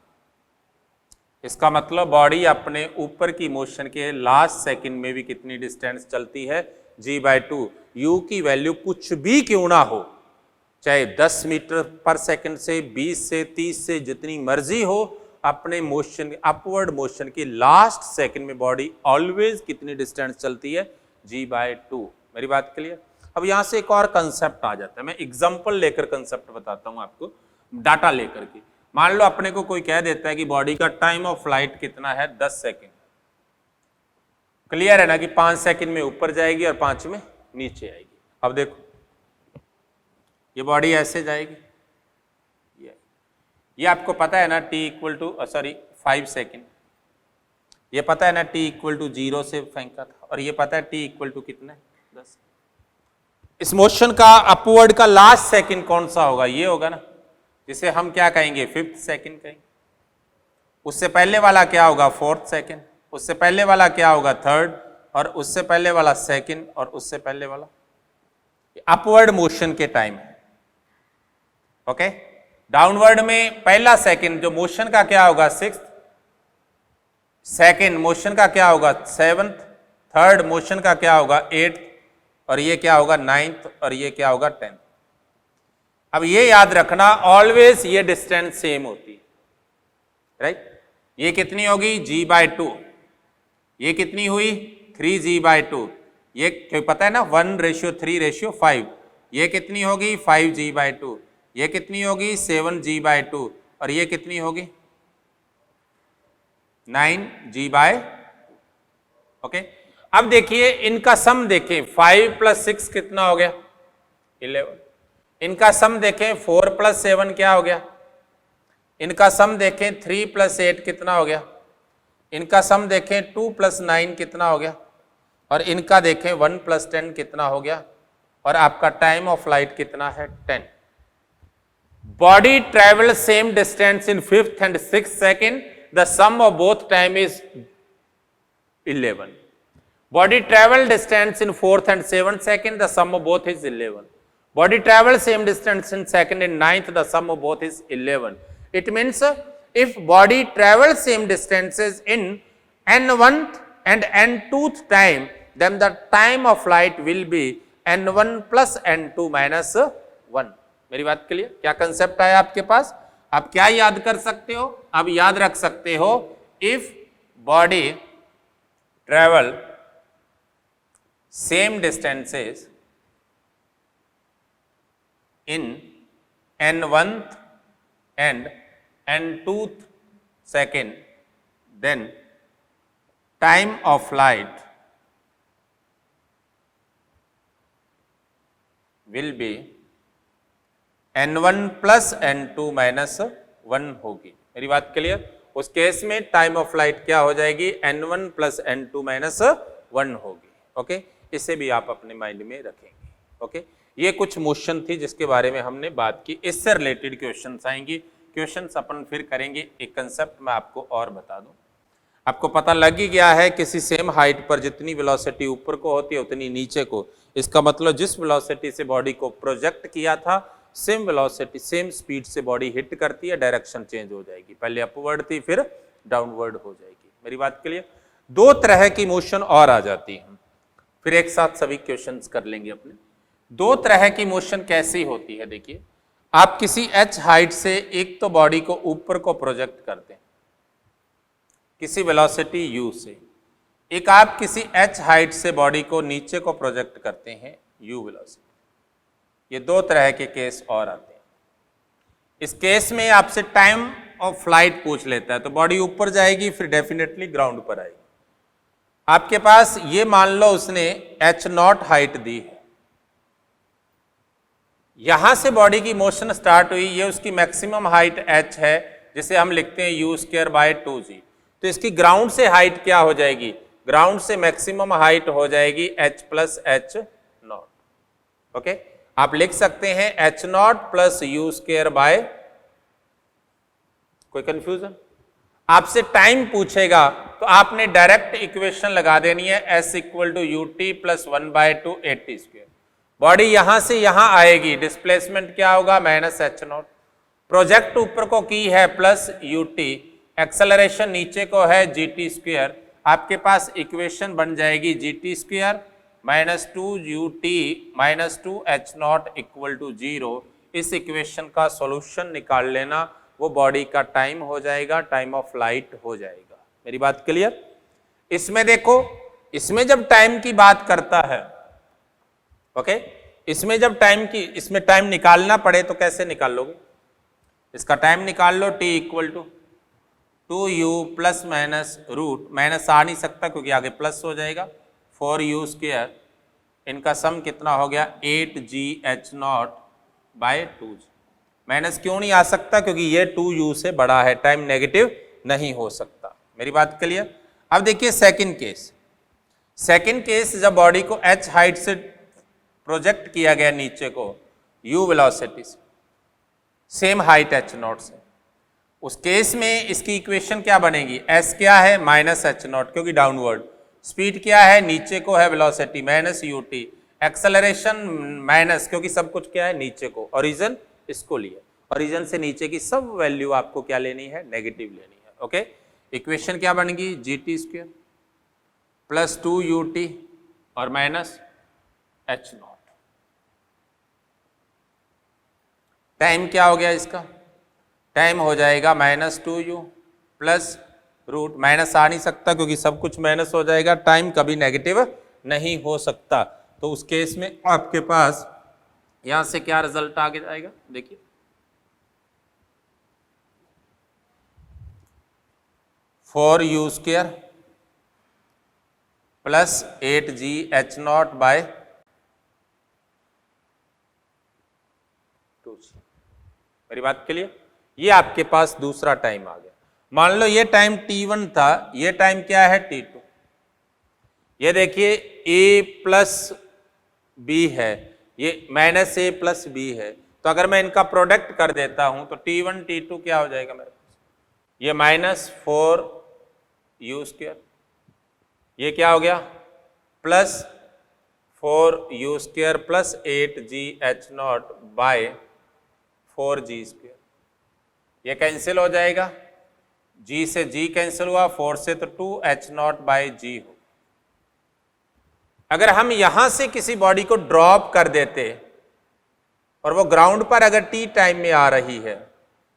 इसका मतलब बॉडी अपने ऊपर की मोशन के लास्ट सेकंड में भी कितनी डिस्टेंस चलती है g/2। u की वैल्यू कुछ भी क्यों ना हो, चाहे 10 मीटर पर सेकंड से 20 से 30 से जितनी मर्जी हो, अपने मोशन अपवर्ड मोशन के लास्ट सेकंड में बॉडी ऑलवेज कितनी डिस्टेंस चलती है g/2। मेरी बात क्लियर? अब यहां से एक और कंसेप्ट आ जाता है, मैं एग्जांपल लेकर कंसेप्ट बताता हूं आपको, डाटा लेकर के। मान लो अपने को कोई कह देता है कि बॉडी का टाइम ऑफ फ्लाइट कितना है 10 सेकंड, क्लियर है ना कि 5 सेकंड में ऊपर जाएगी और 5 में नीचे आएगी। अब देखो ये बॉडी ऐसे जाएगी, ये आपको पता है ना t इक्वल टू 5 सेकेंड, ये पता है ना t इक्वल टू 0 से फेंका था, और ये पता है t इक्वल टू कितना है 10। इस मोशन का अपवर्ड का लास्ट सेकंड कौन सा होगा? ये होगा ना, जिसे हम क्या कहेंगे 5th सेकंड कहेंगे। उससे पहले वाला क्या होगा 4th सेकंड, उससे पहले वाला क्या होगा 3rd, और उससे पहले वाला 2nd, और उससे पहले वाला अपवर्ड मोशन के टाइम है। ओके, डाउनवर्ड में पहला सेकंड जो मोशन का क्या होगा 6th, सेकंड मोशन का क्या होगा 7th, थर्ड मोशन का क्या होगा 8th, और ये क्या होगा 9th, और ये क्या होगा 10th। अब ये याद रखना ऑलवेज ये डिस्टेंस सेम होती है, राइट। ये कितनी होगी g/2, ये कितनी हुई 3g/2, ये पता है ना 1:3:5, ये कितनी होगी 5g/2, ये कितनी होगी 7g/2 और ये कितनी होगी 9g/। ओके, अब देखिए इनका सम देखें, 5 + 6 कितना हो गया 11। इनका सम देखें 4 + 7 क्या हो गया। इनका सम देखें 3 + 8 कितना हो गया। इनका सम देखें 2 + 9 कितना हो गया। और इनका देखें 1 + 10 कितना हो गया। और आपका टाइम ऑफ फ्लाइट कितना है 10। Body travel same distance in 5th and 6th second, the sum of both time is 11. Body travel distance in 4th and 7th second, the sum of both is 11. Body travel same distance in 2nd and 9th, the sum of both is 11. It means if body travel same distances in n1th and n2th time, then the time of flight will be n1 plus n2 minus 1. मेरी बात clear? क्या concept आया आपके पास? आप क्या याद कर सकते हो? आप याद रख सकते हो, if body travel same distances in n1th and n2th second, then time of flight will be n1 plus n2 minus 1 होगी। मेरी बात क्लियर? उस केस में टाइम ऑफ फ्लाइट क्या हो जाएगी n1 plus n2 minus 1 होगी। ओके, इसे भी आप अपने माइंड में रखेंगे। ओके, ये कुछ मोशन थी जिसके बारे में हमने बात की। इससे रिलेटेड क्वेश्चंस आएंगे, क्वेश्चंस अपन फिर करेंगे। एक कंसेप्ट मैं आपको और बता दूं, आपको पता लग ही गया है किसी सेम हाइट पर जितनी वेलोसिटी ऊपर को होती है उतनी नीचे को। इसका मतलब जिस वेलोसिटी से बॉडी को प्रोजेक्ट किया था, सेम वेलोसिटी सेम स्पीड से बॉडी हिट करती है, डायरेक्शन चेंज हो जाएगी। पहले अपवर्ड थी फिर डाउनवर्ड हो जाएगी। मेरी बात क्लियर? दो तरह की मोशन और आ जाती है, फिर एक साथ सभी क्वेश्चंस कर लेंगे अपने। दो तरह की मोशन कैसी होती है, देखिए आप किसी h हाइट से एक तो बॉडी को ऊपर को प्रोजेक्ट करते हैं किसी वेलोसिटी u से, एक आप किसी h हाइट से बॉडी को नीचे को प्रोजेक्ट करते हैं u वेलोसिटी। ये दो तरह के केस और आते हैं। इस केस में आपसे टाइम ऑफ फ्लाइट पूछ लेता है, तो बॉडी ऊपर जाएगी फिर डेफिनेटली ग्राउंड पर आएगी। आपके पास ये मान लो उसने h0 हाइट दी है, यहां से बॉडी की मोशन स्टार्ट हुई, ये उसकी मैक्सिमम हाइट h है जिसे हम लिखते हैं u²/2g। तो इसकी ग्राउंड से हाइट क्या हो जाएगी, ग्राउंड से मैक्सिमम हाइट हो जाएगी h + h0। ओके, आप लिख सकते हैं h0 + u²। कोई कंफ्यूजन? आपसे टाइम पूछेगा तो आपने डायरेक्ट इक्वेशन लगा देनी है, s = ut + 1/2 at²। बॉडी यहां से यहां आएगी, डिस्प्लेसमेंट क्या होगा -h0। प्रोजेक्ट ऊपर को की है +ut, एक्सेलरेशन नीचे को है gt²। आपके पास इक्वेशन बन जाएगी gt² - 2ut - 2h0 = 0। इस इक्वेशन का सॉल्यूशन निकाल लेना, वो बॉडी का टाइम हो जाएगा, टाइम ऑफ फ्लाइट हो जाएगा। मेरी बात क्लियर? इसमें देखो, इसमें जब टाइम की बात करता है, ओके, इसमें जब इसमें टाइम निकालना पड़े तो कैसे निकाल लोगे? इसका टाइम निकाल लो, t = 2u ± रूट, माइनस आ नहीं सकता क्योंकि आगे प्लस हो जाएगा, 4u²। इनका सम कितना हो गया 8gh0/2g। माइनस क्यों नहीं आ सकता? क्योंकि ये 2u से बड़ा है, टाइम नेगेटिव नहीं हो सकता। मेरी बात क्लियर? अब देखिए सेकंड केस। सेकंड केस, जब बॉडी को h हाइट से प्रोजेक्ट किया गया नीचे को u वेलोसिटी से, सेम हाइट h0 से, उस केस में इसकी इक्वेशन क्या बनेगी? s क्या है -h0 क्योंकि डाउनवर्ड, स्पीड क्या है नीचे को है वेलोसिटी -ut, एक्सेलरेशन माइनस क्योंकि सब कुछ क्या है नीचे को, ओरिजिन इसको लिया, ओरिजिन से नीचे की सब वैल्यू आपको क्या लेनी है? नेगेटिव लेनी है। ओके, इक्वेशन क्या बनेगी? gt² + 2ut और -h0। टाइम क्या हो गया इसका? टाइम हो जाएगा -2u + रूट, माइनस आ नहीं सकता क्योंकि सब कुछ माइनस हो जाएगा, टाइम कभी नेगेटिव नहीं हो सकता। तो उस केस में आपके पास यहां से क्या रिजल्ट आगे जाएगा, देखिए 4u² प्लस 8gh0/2g। मेरी बात के लिए ये आपके पास दूसरा टाइम आ गया। मान लो ये टाइम t1 था, ये टाइम क्या है t2। ये देखिए a प्लस बी है, ये माइनस a प्लस बी है। तो अगर मैं इनका प्रोडक्ट कर देता हूं तो t1 t2 क्या हो जाएगा मेरे पास, ये -4u², ये क्या हो गया प्लस 4u² प्लस 8gh0/4g²। ये कैंसिल हो जाएगा, g से g कैंसिल हुआ, 4 से तो 2h0/g हो। अगर हम यहां से किसी बॉडी को ड्रॉप कर देते और वो ग्राउंड पर अगर t टाइम में आ रही है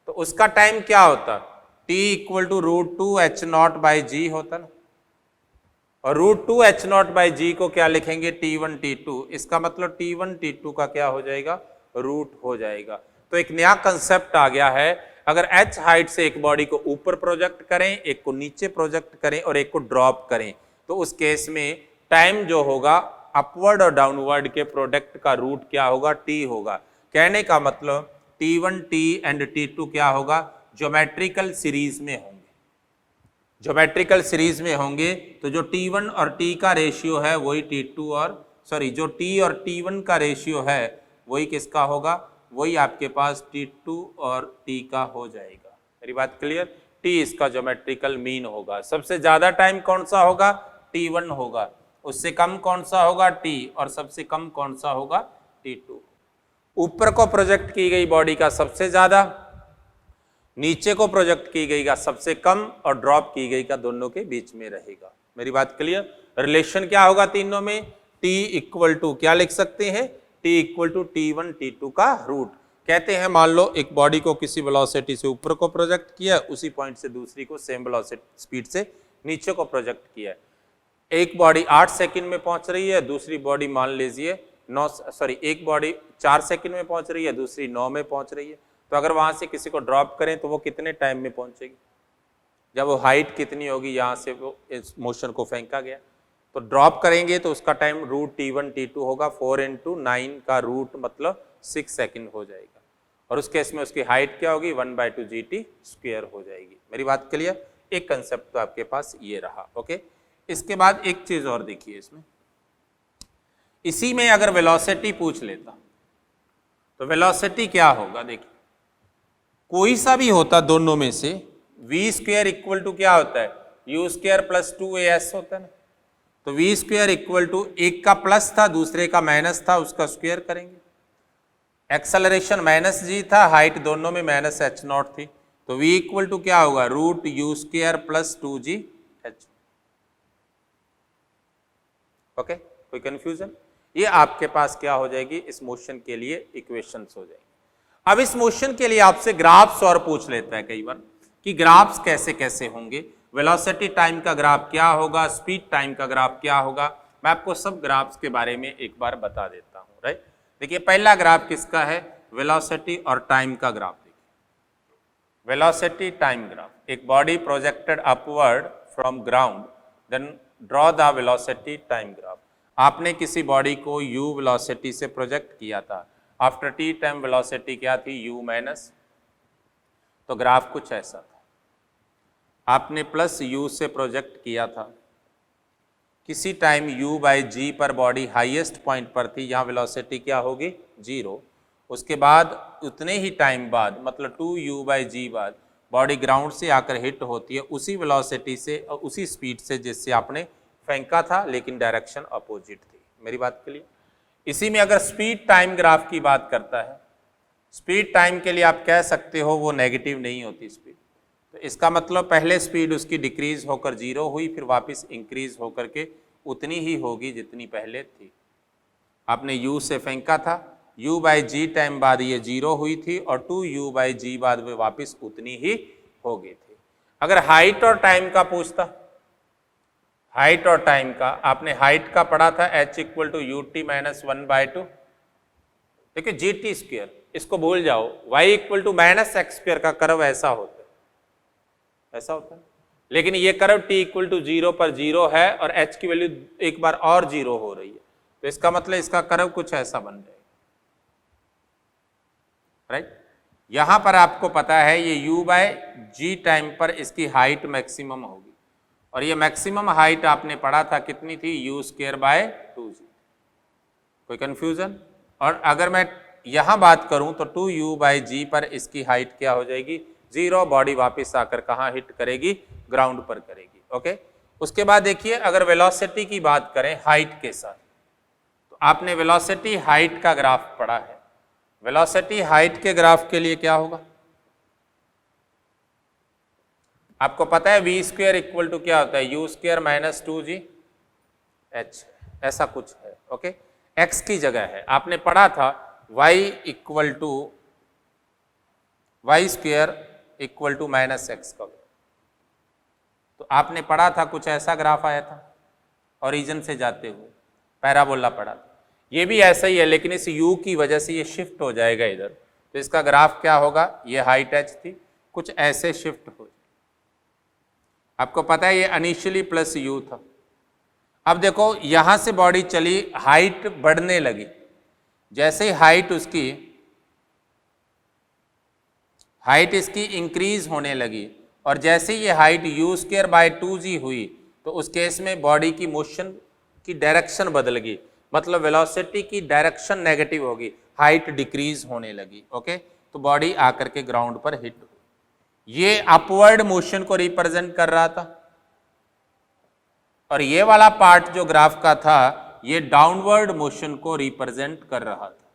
तो उसका टाइम क्या होता, t = √2h0/g होता ना। और √2h0/g को क्या लिखेंगे, t1 t2। इसका मतलब t1 t2 का क्या हो जाएगा, रूट हो जाएगा। तो एक नया कंसेप्ट आ गया है, अगर h हाइट से एक बॉडी को ऊपर प्रोजेक्ट करें, एक को नीचे प्रोजेक्ट करें और एक को ड्रॉप करें, तो उस केस में टाइम जो होगा अपवर्ड और डाउनवर्ड के प्रोडक्ट का रूट क्या होगा, t होगा। कहने का मतलब t1 t एंड t2 क्या होगा, ज्योमेट्रिकल सीरीज में होंगे। ज्योमेट्रिकल सीरीज में होंगे तो जो t1 और t का रेशियो है वही t2 और जो t और t1 का रेशियो है वही किसका होगा, वही आपके पास t2 और t का हो जाएगा। मेरी बात क्लियर, t इसका ज्योमेट्रिकल मीन होगा। सबसे ज्यादा टाइम कौन सा होगा, t1 होगा, उससे कम कौन सा होगा, t, और सबसे कम कौन सा होगा, t2। ऊपर को प्रोजेक्ट की गई बॉडी का सबसे ज्यादा, नीचे को प्रोजेक्ट की गई का सबसे कम, और ड्रॉप की गई का दोनों के बीच में रहेगा। मेरी बात क्लियर, रिलेशन क्या होगा तीनों में, t = क्या लिख सकते हैं, t = t1 t2 का रूट। कहते हैं मान लो एक बॉडी को किसी वेलोसिटी से ऊपर को प्रोजेक्ट किया, उसी पॉइंट से दूसरी को सेम वेलोसिटी स्पीड से नीचे को प्रोजेक्ट किया। एक बॉडी 8 सेकंड में पहुंच रही है, दूसरी बॉडी मान लीजिए एक बॉडी 4 सेकंड में पहुंच रही है, दूसरी 9 में पहुंच रही है। तो अगर वहां से किसी को ड्रॉप करें तो वो कितने टाइम में पहुंचेगी, जब वो हाइट कितनी होगी, यहां से वो इस मोशन को फेंका गया तो ड्रॉप करेंगे तो उसका टाइम √t1 t2 होगा, 4 × 9 का रूट मतलब 6 सेकंड हो जाएगा। और उस केस में उसकी हाइट क्या होगी, 1/2gt² हो जाएगी। मेरी बात क्लियर, एक कंसेप्ट तो आपके पास ये रहा। ओके, इसके बाद एक चीज और देखिए, इसमें इसी में अगर वेलोसिटी पूछ लेता तो वेलोसिटी क्या होगा, देखिए कोई सा भी होता दोनों में से, v² = क्या होता है, u² + 2as होता है ना। तो v² = एक का प्लस था दूसरे का माइनस था, उसका स्क्वायर करेंगे। एक्सेलरेशन -g था, हाइट दोनों में -h0 थी, तो v = क्या होगा, √u² + 2gh। ओके, कोई कंफ्यूजन, ये आपके पास क्या हो जाएगी, इस मोशन के लिए इक्वेशंस हो जाएगी। अब इस मोशन के लिए आपसे ग्राफ्स और पूछ लेता है कई बार कि ग्राफ्स कैसे कैसे होंगे, वेलोसिटी टाइम का ग्राफ क्या होगा, स्पीड टाइम का ग्राफ क्या होगा। मैं आपको सब ग्राफ्स के बारे में एक बार बता देता हूं, राइट। देखिए पहला ग्राफ किसका है, वेलोसिटी और टाइम का ग्राफ। देखिए वेलोसिटी टाइम ग्राफ, एक body projected upward from ground, then draw the velocity time graph. आपने किसी बॉडी को u वेलोसिटी से प्रोजेक्ट किया था, आफ्टर t टाइम वेलोसिटी क्या थी, u-, तो ग्राफ कुछ ऐसा था। आपने +u से प्रोजेक्ट किया था, किसी टाइम u/g पर बॉडी हाईएस्ट पॉइंट पर थी, यहाँ वेलोसिटी क्या होगी, 0। उसके बाद उतने ही टाइम बाद मतलब 2u/g बाद बॉडी ग्राउंड से आकर हिट होती है उसी वेलोसिटी से और उसी स्पीड से जिससे आपने फेंका था, लेकिन डायरेक्शन अपोजिट थी। मेरी बात के लिए इसी में अगर स्पीड टाइम ग्राफ की बात करता है, स्पीड टाइम के लिए आप कह सकते हो वो नेगेटिव नहीं होती स्पीड, तो इसका मतलब पहले स्पीड उसकी डिक्रीज होकर 0 हुई, फिर वापस इंक्रीज होकर के उतनी ही होगी जितनी पहले थी। आपने u से फेंका था, u/g टाइम बाद ये 0 हुई थी और 2u/g बाद वे वापस उतनी ही हो गई थी। अगर हाइट और टाइम का पूछता, हाइट और टाइम का, आपने हाइट का पढ़ा था h equal to u t minus 1/2, देखिए जी टी स्क्वेयर, इसको भूल जाओ। y equal to minus x square का कर्व ऐसा होता है, ऐसा होता है, लेकिन ये कर्व t इक्वल टू 0 पर 0 है और h की वैल्यू एक बार और 0 हो रही है, तो इसका मतलब इसका कर्व कुछ ऐसा बन जाएगा, राइट। यहां पर आपको पता है ये u बाय जी टाइम पर इसकी हाइट मैक्सिमम होगी, और ये मैक्सिमम हाइट आपने पढ़ा था कितनी थी, u स्क्वायर बाय 2g। कोई कंफ्यूजन? और अगर मैं यहां बात करूं तो 2u बाई जी पर इसकी हाइट क्या हो जाएगी, 0, बॉडी वापस आकर कहां हिट करेगी, ग्राउंड पर करेगी, ओके। उसके बाद देखिए अगर वेलोसिटी की बात करें हाइट के साथ, तो आपने वेलोसिटी हाइट का ग्राफ पढ़ा है। वेलोसिटी हाइट के ग्राफ के लिए क्या होगा, आपको पता है v स्क्वायर इक्वल टू क्या होता है, u square minus 2g h, ऐसा कुछ है, ओके। x की जगह है, आपने पढ़ा था y equal to y square equal to minus x का, तो आपने पढ़ा था कुछ ऐसा ग्राफ आया था ओरिजिन से जाते हुए, पैराबोला पढ़ा था। ये भी ऐसा ही है, लेकिन इस u की वजह से ये शिफ्ट हो जाएगा इधर, तो इसका ग्राफ क्या होगा, ये हाइट h थी, कुछ ऐसे शिफ्ट हो, आपको पता है ये इनिशियली प्लस u था। अब देखो यहां से बॉडी चली, हाइट बढ़ने लगी, जैसे ही हाइट इसकी इंक्रीज होने लगी, और जैसे ये height u square bye 2g हुई, तो उस केस में बॉडी की मोशन की डायरेक्शन बदल गई, मतलब वेलोसिटी की डायरेक्शन नेगेटिव होगी, हाइट डिक्रीज होने लगी, ओके। तो बॉडी आकर के ग्राउंड पर हिट हुई। ये अपवर्ड मोशन को रिप्रेजेंट कर रहा था, और ये वाला पार्ट जो ग्राफ का था ये डाउनवर्ड मोशन को रिप्रेजेंट कर रहा था।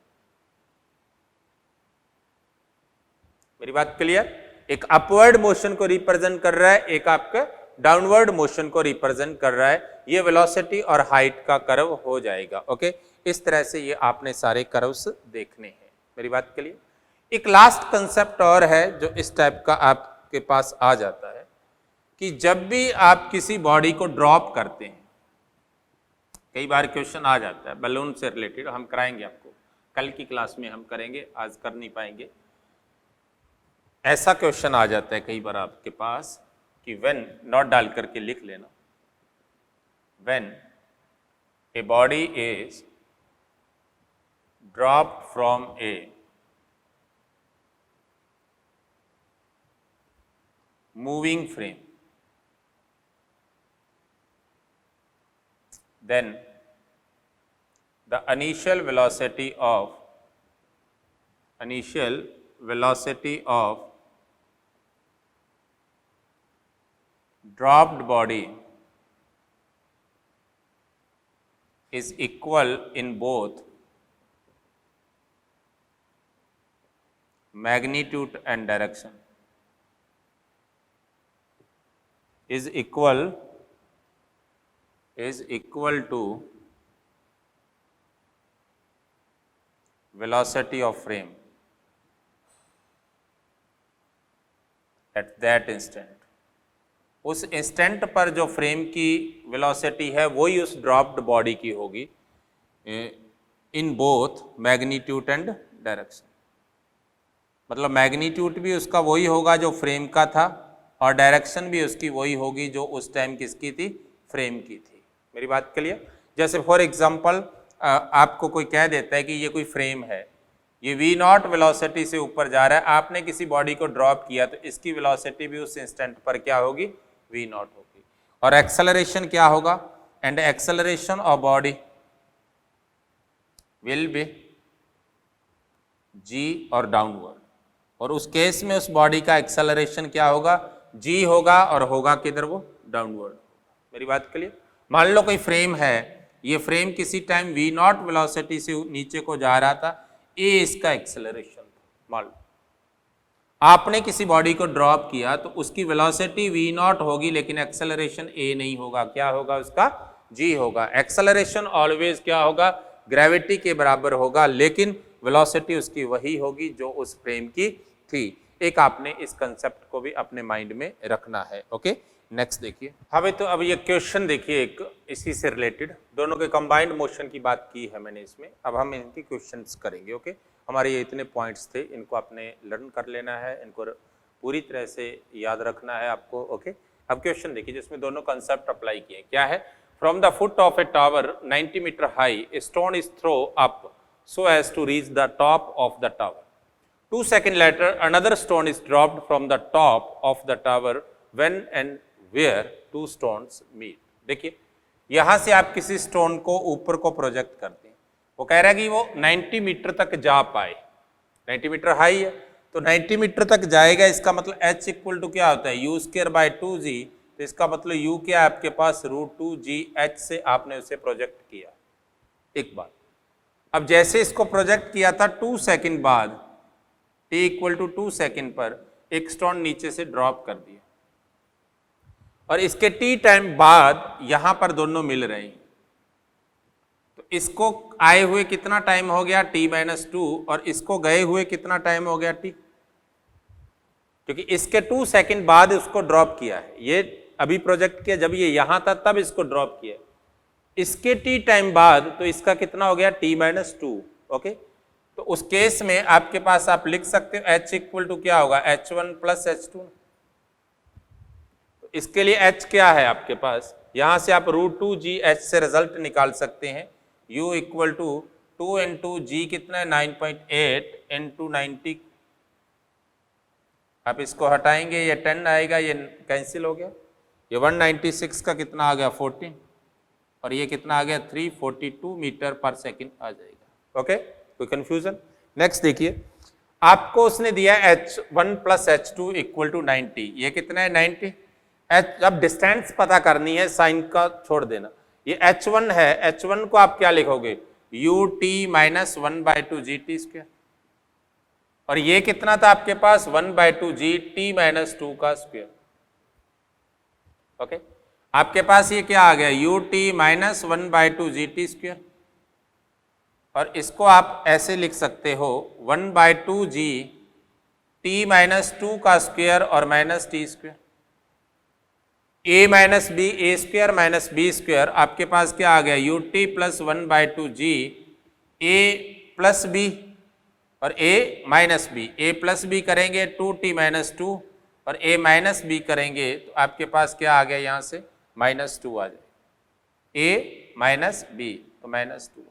मेरी बात क्लियर? एक अपवर्ड मोशन को रिप्रेजेंट कर रहा है, एक आपका डाउनवर्ड मोशन को रिप्रेजेंट कर रहा है। ये वेलोसिटी और हाइट का कर्व हो जाएगा, ओके। इस तरह से ये आपने सारे कर्व्स देखने हैं। मेरी बात क्लियर? एक लास्ट कंसेप्ट और है जो इस टाइप का आपके पास आ जाता है कि जब भी आप किसी बॉडी को ड्रॉप करते हैं, कई बार क्वेश्चन आ जाता है बलून से रिलेटेड, हम कराएंगे आपको, कल की क्लास में हम करेंगे, आज कर नहीं पाएंगे। ऐसा क्वेश्चन आ जाता है कई बार आपके पास कि व्हेन, नॉट डाल करके लिख लेना, when a body is dropped from a moving frame, then the initial velocity of dropped body is equal in both magnitude and direction, is equal to velocity of frame at that instant। उस instant पर जो frame की velocity है वही उस dropped body की होगी, in both magnitude and direction. मतलब मैग्नीट्यूड भी उसका वही होगा जो फ्रेम का था, और डायरेक्शन भी उसकी वही होगी जो उस टाइम किसकी थी, फ्रेम की थी। मेरी बात क्लियर? जैसे फॉर एग्जांपल आपको कोई कह देता है कि ये कोई फ्रेम है, ये v नॉट वेलोसिटी से ऊपर जा रहा है, आपने किसी बॉडी को ड्रॉप किया तो इसकी वेलोसिटी भी उस इंस्टेंट पर क्या होगी, v नॉट होगी। और एक्सेलरेशन क्या होगा, and acceleration of body will be g और डाउनवर्ड, और उस केस में उस बॉडी का एक्सेलरेशन क्या होगा, g होगा, और होगा किधर, वो डाउनवर्ड। मेरी बात क्लियर? मान लो कोई फ्रेम है, ये फ्रेम किसी टाइम v नॉट वेलोसिटी से नीचे को जा रहा था, a इसका एक्सेलरेशन था। मान लो आपने किसी बॉडी को ड्रॉप किया तो उसकी वेलोसिटी v नॉट होगी, लेकिन एक्सेलरेशन a नहीं होगा, क्या होगा उसका, g होगा। एक्सेलरेशन ऑलवेज क्या होगा, ग्रेविटी के बराबर होगा, लेकिन वेलोसिटी उसकी वही होगी जो उस फ्रेम की थी। एक आपने इस कंसेप्ट को भी अपने माइंड में रखना है, ओके। नेक्स्ट देखिए। हाँ तो अब ये क्वेश्चन देखिए, एक इसी से रिलेटेड, दोनों के कंबाइंड मोशन की बात की है मैंने इसमें। अब हम इनके क्वेश्चंस करेंगे। ओके, हमारे ये इतने पॉइंट्स थे, इनको आपने लर्न कर लेना है, इनको पूरी तरह से याद रखना है आपको। ओके, अब क्वेश्चन देखिए जिसमें दोनों कंसेप्ट अप्लाई किए। क्या है? From the foot of a tower 90 metre high, a stone is throw up so as to reach the top of the tower. 2 seconds later, another stone is dropped from the top of the tower when and where two stones meet. देखिए यहां से आप किसी stone को ऊपर को project करते हैं, वो कह रहा है कि वो 90 मीटर तक जा पाए। 90 मीटर हाई है तो 90 मीटर तक जाएगा, इसका मतलब h इक्वल टू क्या होता है, u स्क्वायर बाय 2g। तो इसका मतलब u क्या है आपके पास, √2gh से आपने उसे प्रोजेक्ट किया। एक बात, अब जैसे इसको प्रोजेक्ट किया था 2 सेकंड बाद, t इक्वल टू 2 सेकंड पर एक स्टोन नीचे से ड्रॉप कर दिया और इसके t टाइम बाद यहां पर दोनों मिल रहे हैं, तो इसको आए हुए कितना टाइम हो गया, t-2, और इसको गए हुए कितना टाइम हो गया, t, क्योंकि इसके 2 सेकंड बाद उसको ड्रॉप किया है। ये अभी प्रोजेक्ट किया जब ये यहां था तब इसको ड्रॉप किया, इसके t टाइम बाद, तो इसका कितना हो गया, t-2। ओके, तो उस केस में आपके पास आप लिख सकते हो h इक्वल टू क्या होगा, h1 प्लस h2। तो इसके लिए h क्या है आपके पास, यहां से आप √2gh से रिजल्ट निकाल सकते हैं। u इक्वल टू 2 इंटू जी कितना है, 9.8 इंटू 90। आप इसको हटाएंगे, ये 10 आएगा, ये कैंसिल हो गया, ये 196 का कितना आ गया, 14, और ये कितना आ गया, 342 मीटर पर सेकंड आ जाएगा। ओके, कोई कंफ्यूजन? नेक्स्ट देखिए, आपको उसने दिया h1 plus h2 equal to 90, ये कितना है, 90। अब डिस्टेंस पता करनी है, साइन का छोड़ देना। ये h1 है, h1 को आप क्या लिखोगे, ut माइनस 1/2 gt स्क्वायर, और ये कितना था आपके पास, 1/2 gt-2 का स्क्वायर। ओके, आपके पास ये क्या आ गया, ut माइनस 1/2 gt स्क्वायर, और इसको आप ऐसे लिख सकते हो 1/2 g t-2 का स्क्वायर और minus t square. a minus b, a square minus b square, आपके पास क्या आ गया, ut plus 1/2 g a plus b और a minus b, a plus b करेंगे 2t-2 और a माइनस बी करेंगे तो आपके पास क्या आ गया, यहाँ से -2 आ जाए, a माइनस बी तो -2।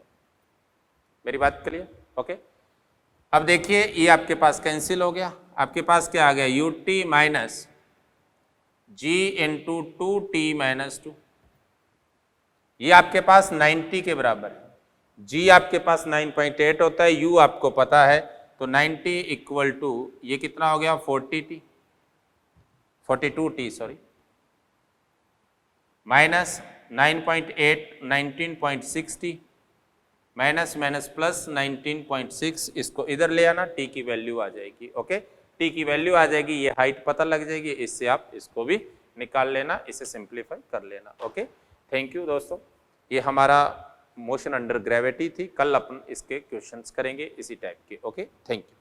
मेरी बात क्लियर? ओके, अब देखिए ये आपके पास कैंसिल हो गया, आपके पास क्या आ गया, ut minus g into 2t-2, ये आपके पास 90 के बराबर है। g आपके पास 9.8 होता है, u आपको पता है, तो 90 इक्वल टू ये कितना हो गया, 42t sorry, minus 9.8 19.6t, minus minus plus 19.6, इसको इधर ले आना, t की वैल्यू आ जाएगी। ओके, t की वैल्यू आ जाएगी, ये हाइट पता लग जाएगी, इससे आप इसको भी निकाल लेना, इसे सिंप्लीफाई कर लेना। ओके, थैंक यू दोस्तों, ये हमारा मोशन अंडर ग्रेविटी थी। कल अपन इसके क्वेश्चंस करेंगे इसी टाइप के। Okay, thank you.